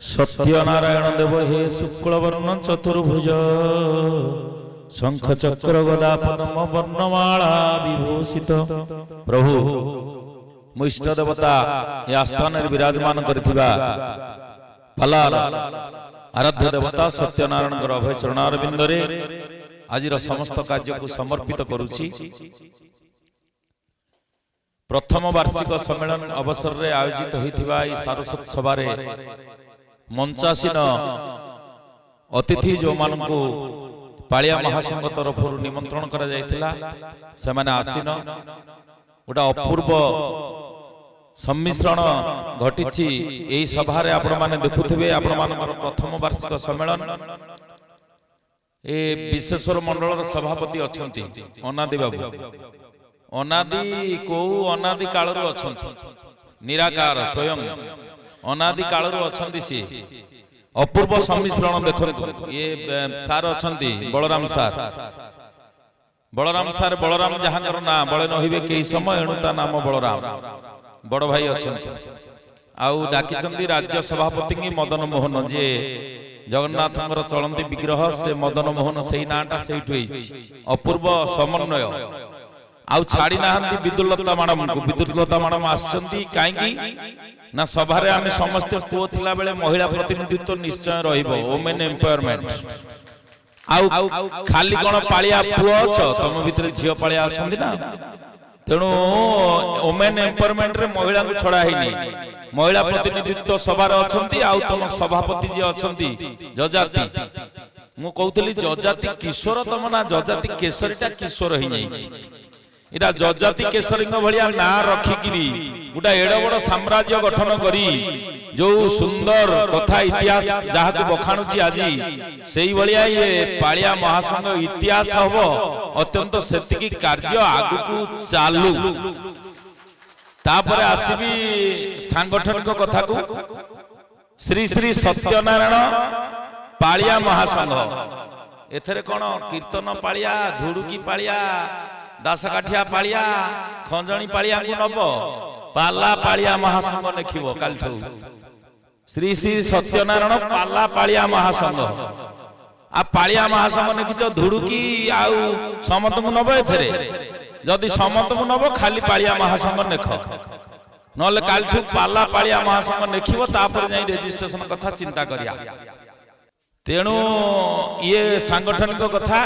सत्यनारायण देव हे शुक्लवर्ण चतुर्भुज शंख चक्र गदा पद्म वर्णमाला विभूषित प्रभु मो इष्ट देवता ये आस्थान विराजमान करथिबा भलार आराध्य देवता सत्यनारायण अभय चरणारविंद रे आजिर समस्त कार्य को समर्पित करुछि। प्रथम वार्षिक सम्मेलन अवसर रे आयोजित होइथिबा ई सारस्वत सभा रे मंचासीन अतिथि जो मानकु पालिया महासंघ तरफ निमंत्रण करा जायथिला से माने आसीन गोटा अपूर्व सम्मिश्रण घटिछि। एई सभा रे आपण माने देखुथिबे आपण मानकर प्रथम वार्षिक सम्मेलन ए विश्वेश्वर मंडल सभापति अछंती अनादि बाबू अनादि को अनादि कालरू अछंती निराकार स्वयं अनादि कालरू अछंती सी अपूर्व सम्मिश्रण देखंतु ये सार अछंती बलराम सार बलराम जहांकर ना बळे नहिबे केई समय एणुता नाम बलराम बड़ भाई अछंती आउ डाकिचंदी राज्य सभापति की मदन मोहन जे जगन्नाथंकर चलंती विग्रह से मदन मोहन सेही नाटा सेही अपूर्व समन्वय आउ छाड़ी नाहंती विदुलता मैडम आछंती काईकी ना सभा रे आमे समस्त पुओ थिला बेले महिला प्रतिनिधित्व निश्चय रहिबो वुमेन एम्पावरमेंट आउ खाली कोन पालिया पुओ छ तम भितरे झियो पालिया अछंती ना तेणु वुमेन एम्पावरमेंट रे महिला को छड़ा हेनी महिला प्रतिनिधित्व सभा रे अछंती आउ तम सभापति जे अछंती जजाति मु कहउतली जजाति किशोर तम ना जजाति केसरीटा किशोर हि नै इटा जजाति केसरी भलिया ना रखिकी गोटा एड़ बड़ साम्राज्य गठन करी जो सुंदर कथा इतिहास जहाँ को बखाणुची आज से भलिया ये पालिया महासंघ इतिहास हम अत्यंत सेतिकी कार्य आगु चालू तापर आसबी सांगठनिक कथा को श्री श्री सत्यनारायण पालिया महासंघ एथरे कौन कीर्तन पालिया धुड़ुकी पालिया दासकाठिया पालिया खंजणी पालिया को नब पाला पालिया महासंघ लिखिब कालठू श्री श्री सत्यनारायण पाला पालिया महासंघ आ पालिया महासंघ लिखिच धुड़ुकी आउ समत को नब एथरे जदि समत को नब खाली पालिया महासंघ लेख नले कालठू पाला पालिया महासंघ लिखिब तापर जाई रजिस्ट्रेशन कथा चिंता करिया। तेणु ये सांगठनिक कथा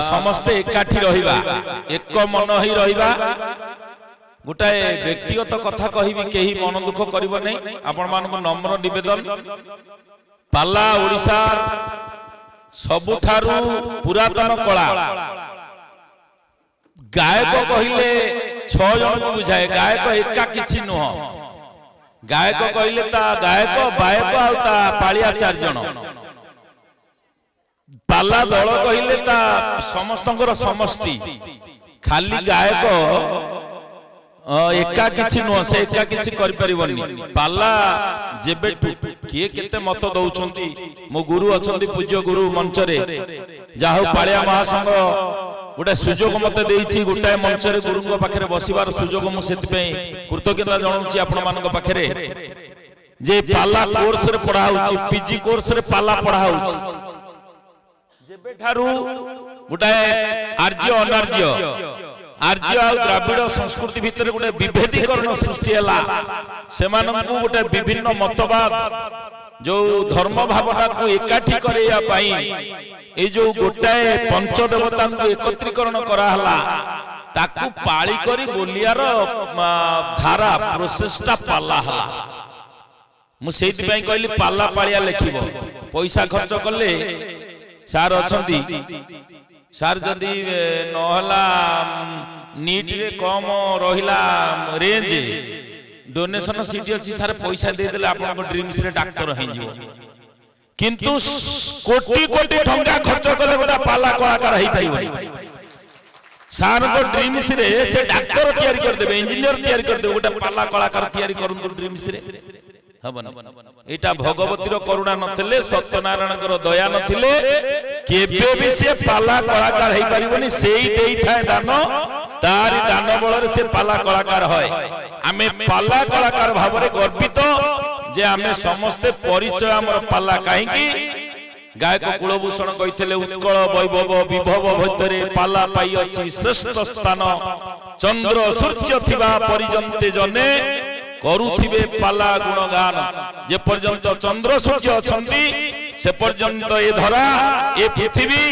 समस्ते एकाठी रहिबा एक मन ही रहिबा गोटाए व्यक्तिगत कथा कहिबी केही मन दुख करिबो नै आपण मानको नम्र निवेदन पाला ओडिसा सबुठारु पुरातन कला गायक कहिले 6 जन को बुझाए गायक एका किछि नुह गायक कहिले ता गायक बायक आ ता पालिया 4 जन पाला दल कहिले ता समस्तंकर समष्टि खाली गायक एका किछि नो से एका किछि करि परिबनी पाला जेबे किए केते मत दउछंती मो गुरु अछंती पूज्य गुरु मंच रे जाहु पालिया महासंघ गोटे सुजोग मते देइछि गोटाए मंच रे गुरुଙ୍କ पाखरे बसिबार सुजोग मु सेति पे कृतज्ञता जणाउछि आपण मानक पाखरे जे पाला कोर्स रे पढा होछि पीजी कोर्स रे पाला पढा होछि जेबेठारू गोटाए आर्य अनार्य आर्य आ द्राविड़ संस्कृति भितर गोटे विभेदीकरण सृष्टि हला सेमानंकु गोटे विभिन्न मतवाद जो धर्म भावना को एकाठी करेया पाई ए जो गोटाए पंच देवता को एकत्रीकरण करा हला ताकू पाळी करी बोलियार धारा प्रोसेसटा पाला हला मु सेति पई कहली पाला पाळिया लेखिबो पैसा खर्च करले सार अछंती सार जदी नहला नीट रे कम रहिला रेंज डोनेशन सीट अछि सार पैसा दे देले आपन ड्रीम्स रे डॉक्टर हे जिवो किंतु कोटी कोटी टंका खर्च करले गोटा पाला कलाकार हे पाइबो सार को ड्रीम्स रे से डॉक्टर तयारी कर देबे इंजीनियर तयारी कर देबे गोटा पाला कलाकार तयारी करन ड्रीम्स रे हबन एटा भगवतीर करुणा नथिले सत्यनारायणकर दया नथिले केबे भी से पाला कलाकार हे परिबनी सेही देई थाए दान तारी दान बଳରେ से पाला कलाकार होय आमे पाला कलाकार भाबरे गर्वित जे आमे समस्ते परिचय आमर पाला कहीं गायक कुलभूषण कही उत्कल वैभव विभव भितरे पाला पाई अछि श्रेष्ठ स्थान चंद्र सूर्य थिबा परिजन्ते जने करुथिबे पाला गुणगान जे पर्यंत चंद्र सूर्य अछंती से पर्यंत ए धरा ए पृथ्वी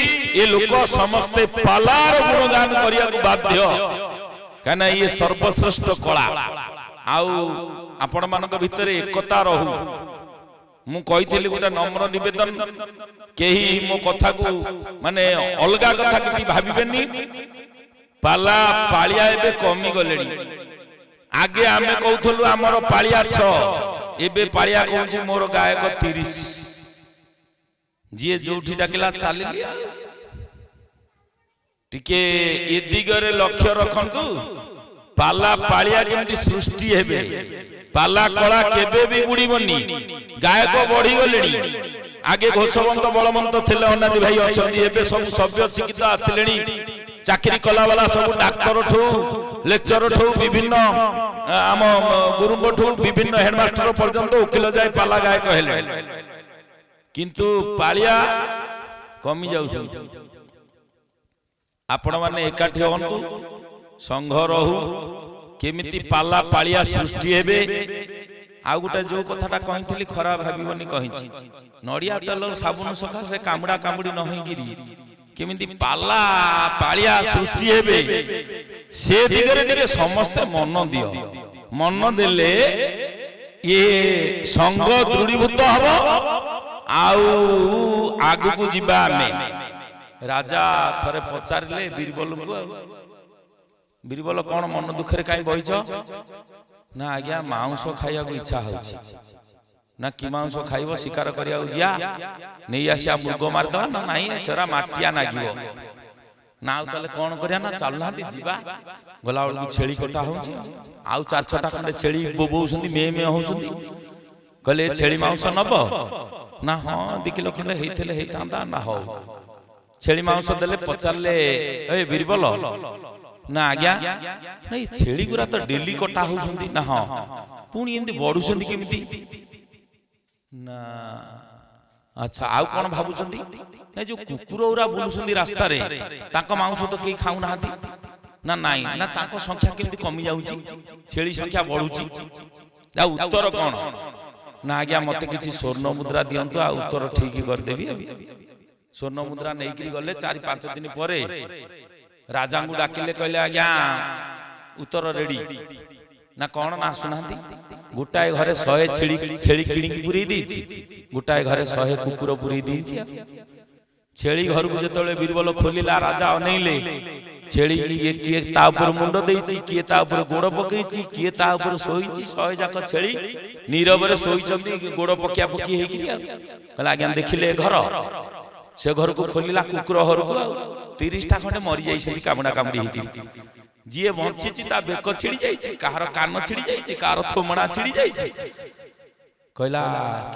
ए लोक समस्ते पालार गुणगान करिया बाध्य काना ये सर्वश्रेष्ठ कला आउ आपण मानक भितरे एकता रहू मु कहिथिली गोटे नम्र निवेदन केही मो कथा को माने अलगा कथा किति भाबिबेनी पाला पालिया एबे कमी गलेनी आगे आमे कहथलु हमर पालिया 6 एबे पालिया कहूची मोर गायक 30 जिए जोठी डाकिला चालिली टिके ए दिगरे लक्ष्य रखंतु पाला पालिया केमती सृष्टि हेबे पाला कला केबे भी बुड़ीबनी गायक बढ़ी गलेनी आगे घोषवंत बलवंत थिले अनादि भाई अछंती एबे सब सभ्य शिक्षित आसिलेनी चाकरी कला वाला सब डाक्टर ठू लेक्चर ठू विभिन्न आम गुरुंग ठू विभिन्न हेडमास्टर पर्यंत उकिल जाय पाला गायक हेले किंतु पालिया कमी जाउछ आपण माने एकाठी होंतु संघ रहू केमिति पाला पालिया सृष्टि हेबे आ गोटे जो कथाटा कहिथिली खराब भाबिबनी कहिछि नडिया तेल साबुन सखा से कामड़ा कामड़ी न होइगिरी केमिति पाला पालिया सृष्टि हेबे से दिगरे दिगे समस्त मन दियो मन देले ये संघ दृढ़ीभूत हबो आउ आगु को जिबा में राजा थरे पचारिले बीरबल को बीरबल कौन मन दुखरे कहीं बहिच ना आज्ञा मांस खाइया को इच्छा होछि ना कि मांस खाइबो शिकार करिया जिया नहीं आसिया मुर्ग मारदवा ना नहीं सेरा माटिया नागिबो ना तले कौन करिया ना चलना जीवा गला बेलू छेली कटा होछि आउ 4-6टा खंडे छेली बोबौसंदी मे मे होसंदी कहले छेली मांस नब ना हां 2 किलो खंडे हेइथले हेइतांदा ना हो छेली मांस देले पचारले ए बीरबल ना आज्ञा नहीं छेली गुरा तो डेली कटा होसंदी ना हां पुणी एमती बढुसंदी केमिति ना अच्छा आउ कोन भाबुचंदी ना जो कुकुर उरा बुलुसंदी रास्ता रे ताको मांस तो केही खाउ नाहांती ना नाही ना ताको संख्या केमिति कमी जाउची छेली संख्या बढुची आ उत्तर कोन ना आज्ञा मते किछि स्वर्ण मुद्रा दियंतु आ उत्तर ठीक कर देबी स्वर्ण मुद्रा नेइकरी गले 4-5 दिन परे राजा को डाकिले कहले आज्ञा उत्तर रेडी ना कौन ना सुनांती गोटाए घरे 100 छेली किणी पुरी देछि गोटाए घरे 100 कुकुर पुरी देछि छेली घर को जतले बीरबल खोलिला राजा अनैले छेली ये किए ता ऊपर मुंड देछि किए ता ऊपर गोड़ पकैछि किए ता ऊपर सोइछि 100 जाक छेली नीरवरे सोइचंती गोड़ पकिया पकी हेकि कहला आज्ञा देखिले घर से घर को खोलिला कुकुर घर को 30टा खंडे मरी जाइछी कामड़ा कामड़ी हेकि जिए बंचिछि ता बेक छिड़ी जाइछि कार कान छिड़ी जाइछि कार थोमड़ा छिड़ी जाइछि कहला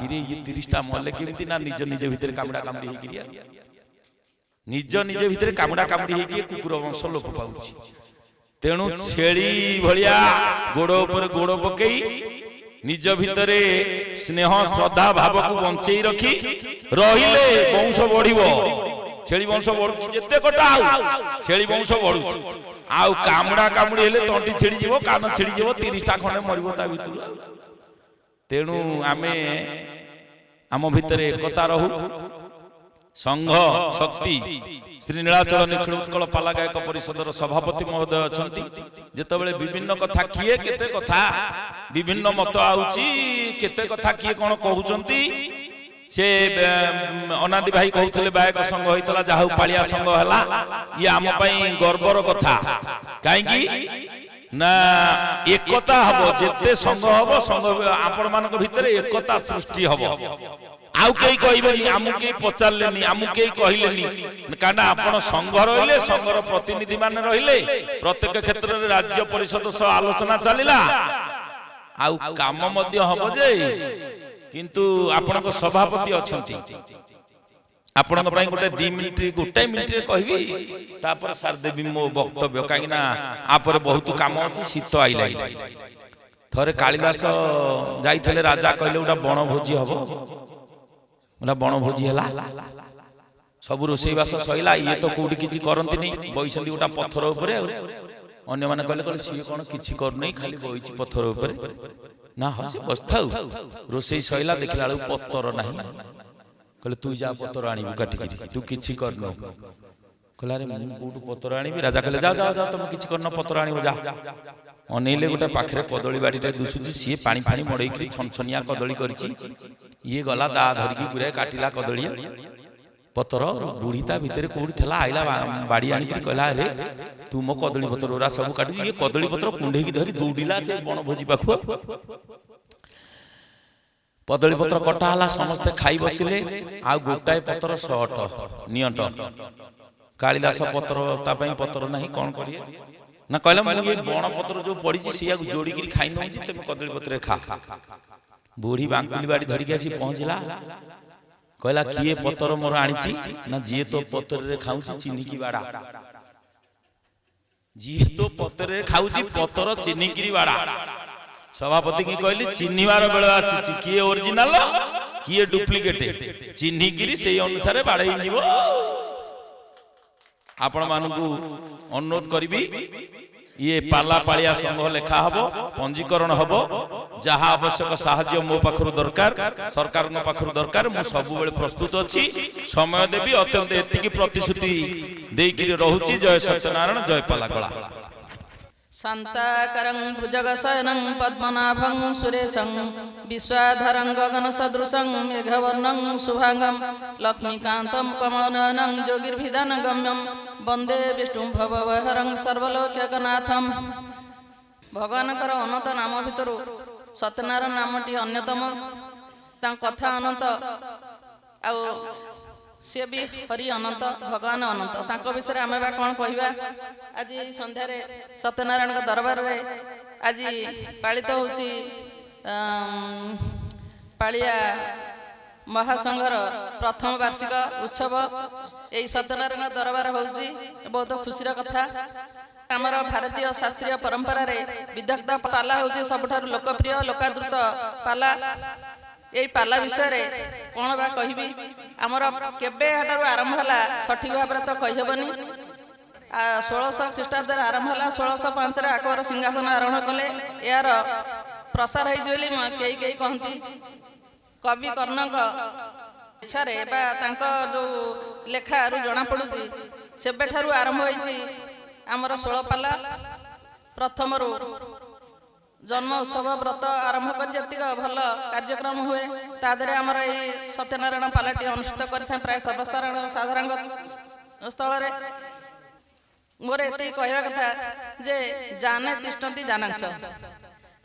किरे ये 30टा मले केमिति ना निज निज भितर कामड़ा कामड़ी हेकि निज निज भितर कामड़ा कामड़ी हेकि कुकुर वंश लोप पाउछि तेणु छेली भलिया गोड़ ऊपर गोड़ पकई निज भितरे स्नेह श्रद्धा भाव को बंचई रखी रहिले वंश बढ़िबो छेली वंश बढ़ु जेते कटा छेली वंश बढ़ुछि आउ कामड़ा कामड़ी हेले तंटी छिड़ी जीवो कान छिड़ी जीवो 30टा खंडे मरिबो ता भितर तेणु आमे आम भितरे एकता रहू संघ शक्ति श्री नीलाचल निखिल उत्कल पाला गायक परिषदर सभापति महोदय अछंती जेतेबेले विभिन्न कथा किए केते कथा विभिन्न मत आउची केते कथा किए कोन कहउचंती से अनादि भाई कहउथले गायक संघ होइतला जाहु पालिया संघ हला ये आम पई गर्वर कथा काहेकि ना एकता हबो जेते संघ हबो संघ आपण मानक भितरे एकता सृष्टि हबो आउ केही कहबेनी आमु केही पचारलेनी आमु केही कहिलेनी काना आपण संघ रहिले संघर प्रतिनिधि माने रहिले प्रत्येक क्षेत्र रे राज्य परिषद सह आलोचना चलिला आउ काम मध्य हबो जे किंतु आपनक सभापति अछंती आपनक पई गोटे 2 मिनिट गोटे मिनिट रे कहबी तापर सार देबी मो वक्तव्य कागिना आपर बहुत काम अछि शीत आइलाई थरे कालिदास जाइथिले राजा कहले उटा बनभोजी हबो उटा बनभोजी हला सब रोषेईवास सैला ये तो कोठी किछि करंती नै बइसंदी उटा पत्थर ऊपर अन्य माने कहले कहले सी कोन किछि कर नै खाली बइछि पत्थर ऊपर ना हसी बसथाउ रोषेई सैला देखला पत्थर नाही कहले तू जा पत्थर आनिबु काटी तू किछि कर न कहला रे मु कोठु पत्थर आनिबि राजा कहले जा जा जा तुम किछि करन पत्थर आनिबो जा अनेले गोटे पाखरे कदली बाड़ीटे दुसुची सी पानी फाणी मड़ेकरी छनछनिया कदली करिछि ये गला दा धरिकी गुरे काटिला कदली पत्थर बुढ़ीता भितर कोठी थला आइला बाड़ी आनी कहला रे तू मो कदली पत्थर ओरा सब काटि ये कदली पत्थर कुंढे की धरी दौड़िला से बन भोजी पाखु कदली पत्थर कटा हला समस्त खाई बसिले आ गोटाए पत्थर शॉर्ट नियंट कालिदास पत्थर ता पई पत्थर नाही कोन करिए ना कहला मु ये बण पत्र जो पड़ी सिया जोड़ी की खाई न तुम कदली पत्र खा बूढ़ी बांकुली बाड़ी धरिक आसी पहुंचला कहला किए पत्र मोर आनी ना जी तो पत्र रे खाऊची चीनी की बाड़ा जी तो पत्र रे खाऊची पत्र चीनी की बाड़ा सभापति की कहली चिन्हिवार बेल आसी किए ओरिजिनल किए डुप्लिकेट चिन्हि गिरी से अनुसार बाड़े जीव आपण मानकू अनुरोध करी ये पाला पालिया संघ लेखा हबो पंजीकरण हबो जहा आवश्यक साहाय्य मो पाखरु दरकार सरकार नो पाखरु दरकार मु सब बेले प्रस्तुत अछि समय देबी अत्यंत एतिकी प्रतिश्रुति देकी रहूची जय सत्यनारायण जय पाला कला शांताकरं भुजगशयनं पद्मनाभं सुरेशं विश्वाधरं गगनसदृशं मेघवर्णं शुभांगं लक्ष्मीकान्तं कमलनयनं योगिर्भिधानगम्यं वंदे विष्णुं भवभयहरं सर्वलोक्यनाथं भगवानकर अनंत नाम भितर सत्यनारायण नामटी अन्यतम कथा अनंत आ सी भी हरि अनंत भगवान अनंत तांको विषय आमे बा कोन कहबा आज संध्या रे सत्यनारायण को दरबार रे आज पालित होची पालिया महासंघर प्रथम वार्षिक उत्सव एई सत्यनारायण दरबार होची बहुत खुशीर कथा आमर भारतीय शास्त्रीय परंपरा रे विदग्ध पाला होची सबठार लोकप्रिय लोकादृत पाला यही पाला विषय रे कौन बा कहबी आमर केबे हटारू आरंभ होला सठिक भाव तो कहिबनी 1600 ख्रीष्टाब्द आरंभ होला 1605 रे अकबर सिंहासन आरोहण कले यार प्रसार है जोली कई कई कहती कवि कर्णक इच्छा रे बा तांको जो लेखा रु जणा पडुची सेबे ठारू आरंभ होईची आमर 16 पाला प्रथम रु जन्म उत्सव व्रत आरंभ कर जतिक भल कार्यक्रम हुए तादरे आमर ये सत्यनारायण पालाटी अनुष्ठित करथा प्राय साधारण स्थल रे मोर एते कहवा कथा जे जाने तिष्ठन्ति जानांश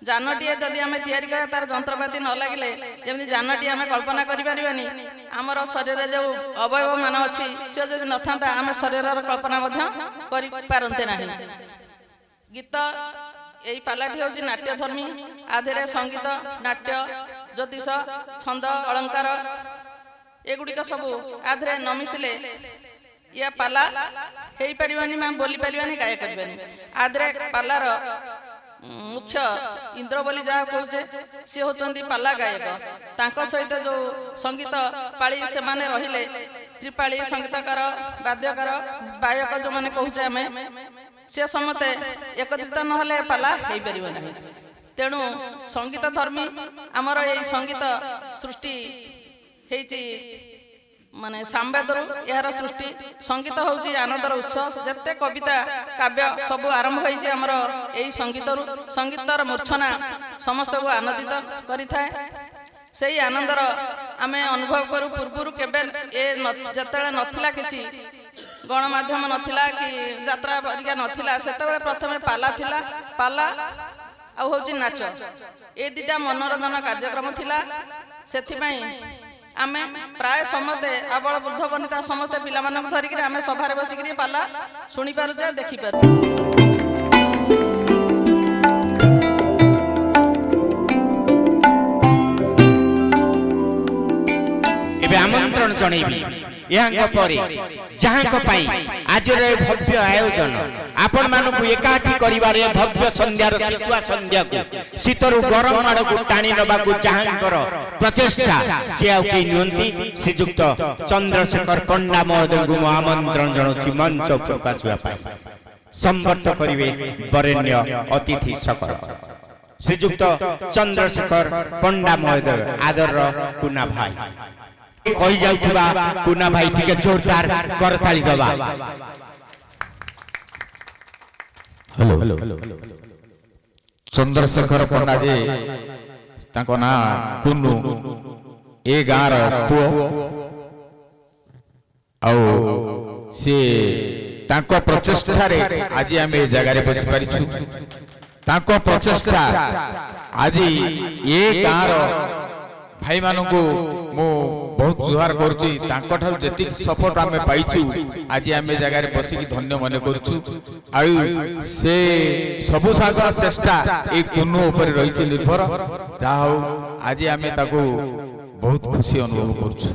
जानटी जदि आमे तयारी करा तार जंत्रपाती न लागिले जेमि जानटी आमे कल्पना करि परिबानी आमर शरीर रे जो अवयव मान अछि से जदि न थांता आमे शरीर र कल्पना मध्य करि पारन्ते नाही गीत यही पालाटी हूँ नाट्यधर्मी आधे संगीत नाट्य ज्योतिष छंद अलंकार एगुड़िक सब आधे न मिसिले या पाला हो पारानी मैं बोली पारानी गाय करें आधे पालार मुख्य इंद्र बोली जहाँ कहे सी होती पाला गायक तांको सहित जो संगीत पाली से माने रहिले श्रीपाली संगीतकार वाद्यकार गायक जो मैंने कहे आम से समते एकत्रित नहले पाला हो पार ना तेणु संगीत धर्मी आमर ये संगीत सृष्टि माने सामवेदर यार सृष्टि संगीत हूँ आनंदर उत्स जिते कविता काव्य सब आरंभ होमर यही संगीतर मूर्छना समस्त को आनंदित करें से आनंदर आम अनुभव करूँ पूर्वर केबे जिते नथिला किछि गणमाध्यम नथिला कि यात्रा परिका नथिला सेतबे प्रथमे पाला थिला पाला आ होची नाच ए दिटा मनोरंजन कार्यक्रम थिला सेथिपई आमे प्राय समते आबळ वृद्ध वनिता समस्त पिला मानक धरिक आमे सभारे बसिकरी पाला सुनी पारु जे देखि पारु एबे आमंत्रण जणैबी यहाँ परे जहाँ पाई आज भव्य आयोजन आपण मानक एकाठी करिवारे भव्य संध्यार शीतुआ संध्या को शीतर गरम आड़ को टाणी नबा को जहाँकर प्रचेष्टा से आउके नियंती श्रीजुक्त चंद्रशेखर पंडा महोदय को आमंत्रण जनाउछि मंच प्रकाश पाई संवर्त करिवे वरेण्य अतिथि सकल श्रीजुक्त चंद्रशेखर पंडा महोदय आदर कुना भाई कही जाउथबा कुना भाई टिके जोरदार करताली दबा। हेलो चंद्रशेखर पंडा जी ताको ना कुनु ए गार पुओ आउ से ताको प्रचेष्टा रे आज आम ए जगह रे बस परिछु ताको प्रचेष्टा आज ए गार भाई मानू मु बहुत जुहार करुची तांको ठार जति सपोर्ट आमे पाइछु आज आमे जगह रे बसिकी धन्य मने करूछु आउ से सबु सागर चेष्टा ए कुनु ऊपर रही छै निर्भर जा हो आज आमे ताको बहुत खुशी अनुभव करूछु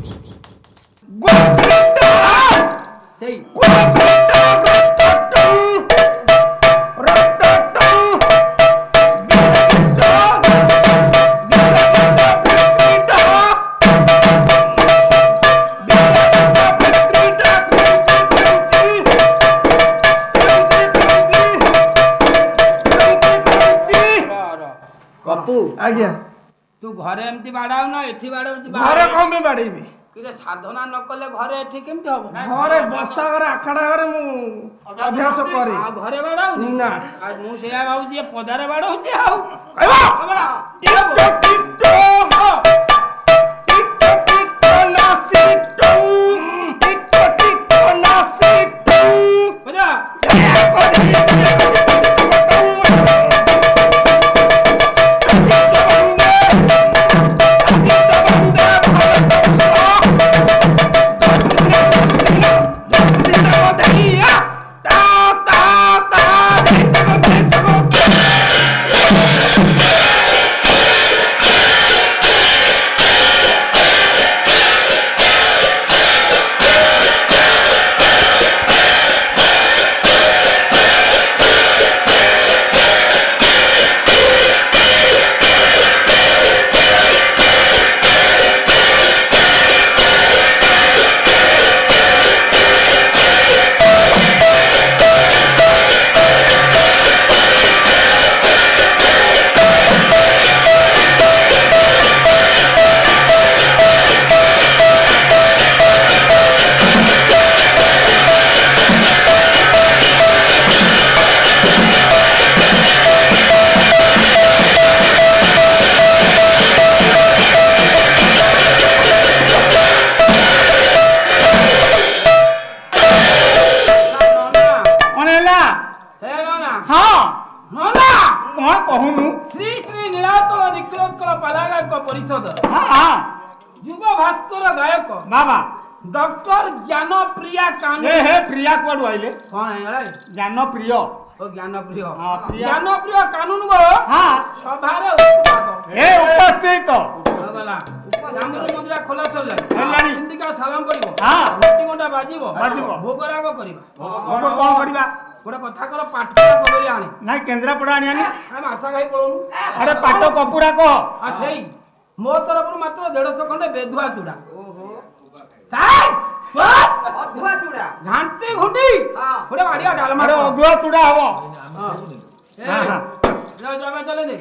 आज्ञा तू घरे एमती बाड़ाऊ ना एठी बाड़ाऊ घरे कम में बाड़ेबी किरे साधना न कले घरे एठी केमती हबो घरे बसा घरे आखड़ा घरे मु अभ्यास करे आ घरे बाड़ाऊ ना आ मु सेया बाबूजी पदारे बाड़ाऊ जे आऊ कहबा टिटो टिटो हो टिटो टिटो नासिटो टिटो टिटो नासिटो बजा बाबा डॉक्टर ज्ञान प्रिया कानून हे प्रिया कोड आइले कौन है रे ज्ञान प्रिय ओ ज्ञान प्रिय हां प्रिया ज्ञान प्रिय कानून गो हां सभारे उपस्थित हे उपस्थित होगला जामुर मंदिर खोला चल जाय हेलानी हिंदी का सलाम करिवो हां मीटिंगटा बाजिवो भोगराग करिवो भोग कोन करिबा गोटे कथा कर पाटका कबरी आनी नाही केंद्रापड़ा आनी आनी हम आशा खाई पळनु अरे पाटो कपुड़ा को अच्छई मो तरफ मात्र 150 खंडे बेधुआ चूड़ा ओहो काय अधुआ चूड़ा घांटी घुंटी हां गोटे बाडिया डालमा अरे अधुआ चूड़ा हबो हां हां जा जाबे चले दे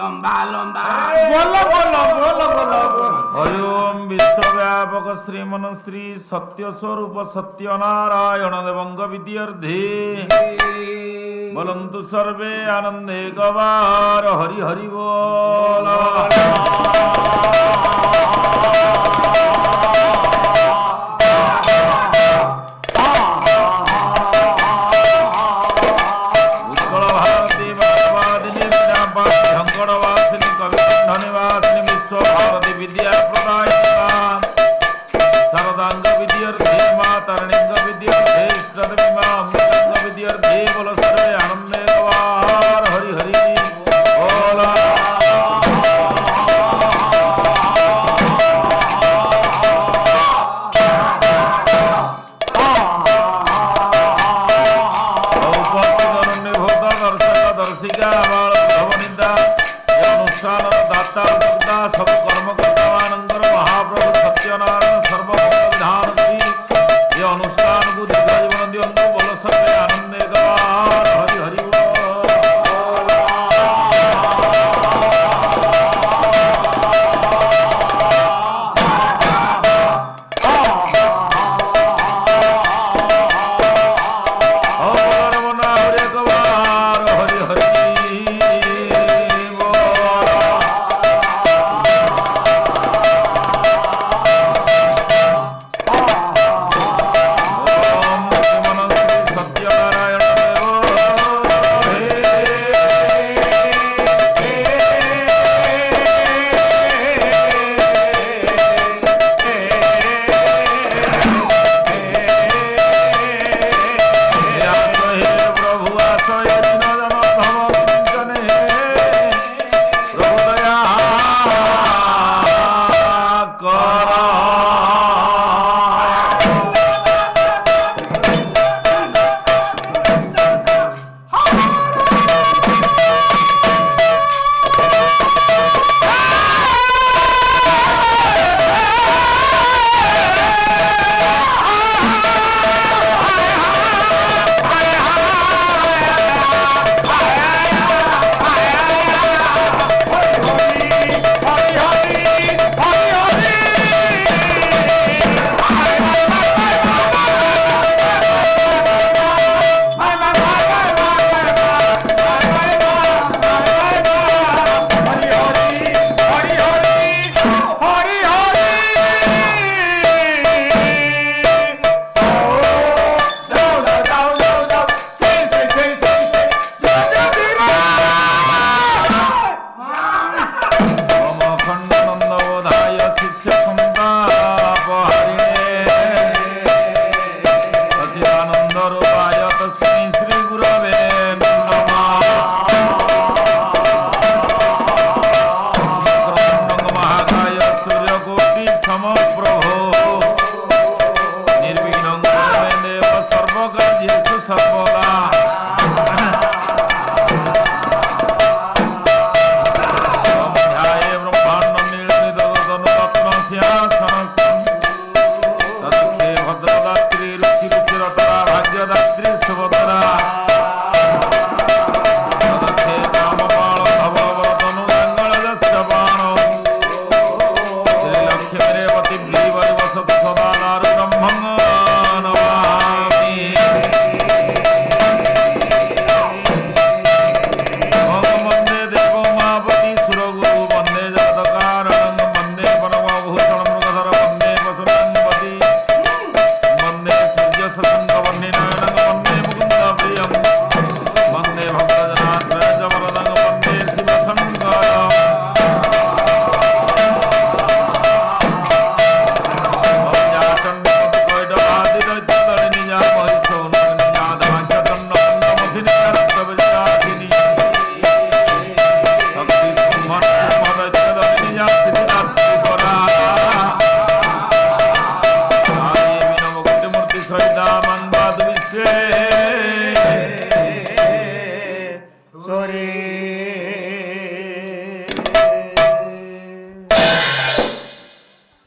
লম্বা লম্বা बोलो बोलो बोलो बोलो बोलो हरि ओम विश्वव्यापक श्रीमन श्री सत्य स्वरूप सत्य नारायण देवंग विद्यार्थे बोलन्तु सर्वे आनंदे गवार हरि हरि बोल उत्कल भारती मानवादिनी वीणापाणि धनगढ़वासिनी कवि धन्यवासिनी विश्व भारती विद्या